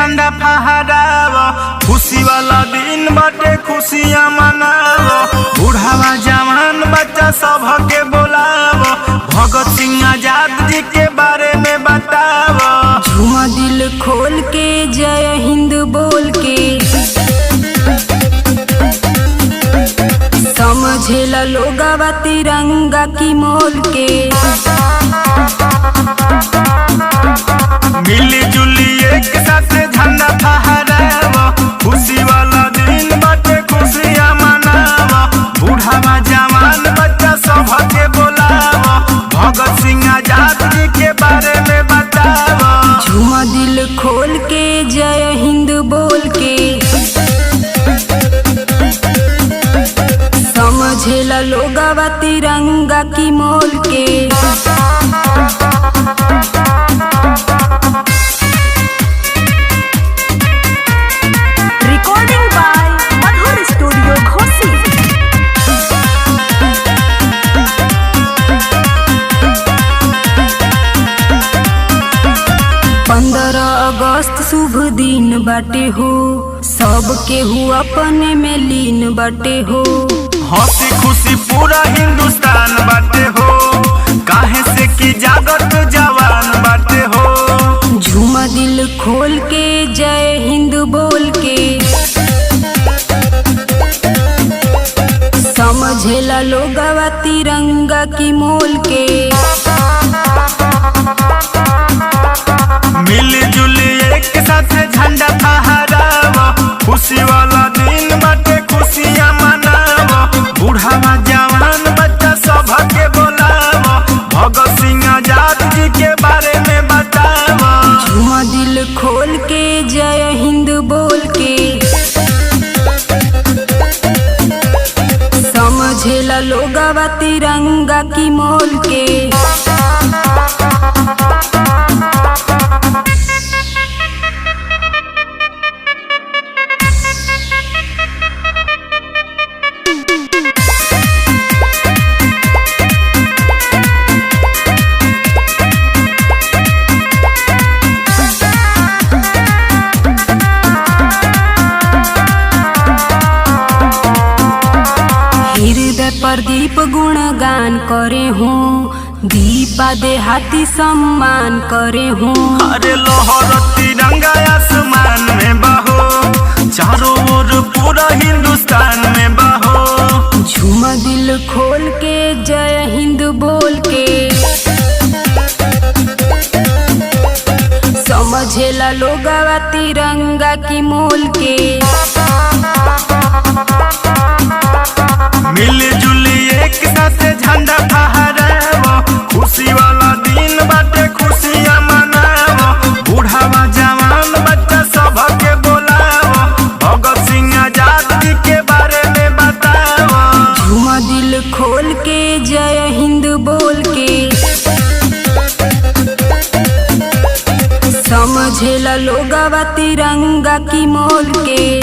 झंडा फहराव, खुशी वाला दिन बाटे खुशियाँ मनाव। बूढ़ावा जवान बच्चा सब के बोलाव, भगत सिंह आजाद जी के बारे में बताव। झूमा दिल खोल के जय हिंद बोल के, समझेला लोगवा तिरंगा की मोल के। मिली जुली एक साथ झंडा फहराव, खुशी वाला दिन बाटे खुशियाँ मनाव। बूढ़ावा जवान बच्चा सब के बोलाव, भगत सिंह आजाद जी के बारे में बताव। झूमा दिल खोल के जय हिंद बोल के, समझेला लोगवा तिरंगा की मोल के। Recording by Madhur Studio Khosi। 15 अगस्त शुभ दिन बाटे हो, सबके हु अपने में लीन बाटे हो। हंसी खुशी पूरा हिंदुस्तान बाटे हो, काहे से की जागत जवान बाटे हो। झूमा दिल खोल के जय हिंद बोल के, समझेला लोगवा तिरंगा की मोल के। मिली जुली एक साथ झंडा फहराव, खुशी वाला दिन बाटे खुशियाँ मनाव। बूढ़ावा जवान बच्चा सब के बोलाव, भगत सिंह आजाद जी के बारे में बताव। झूमा दिल खोल के जय हिंद बोल के, समझेला लोगवा तिरंगा की मोल के। हृदय प्रदीप गुणगान करे हूँ, दीपा देहाती सम्मान करे हूँ। अरे लोहर तिरंगा आसमान में बहो, चारों ओर पूरा हिंदुस्तान में बहो। झूमा दिल खोल के जय हिंद बोल के, समझेला लोगवा तिरंगा की मोल के। मिली जुली एक साथ झंडा फहराव, खुशी वाला दिन बाटे खुशियाँ मनाव। बूढ़ावा जवान बच्चा सब के बोलाव, भगत सिंह आजाद जी के बारे में बताव। झूमा दिल खोल के जय हिंद बोल के, समझेला लोगवा तिरंगा की मोल के।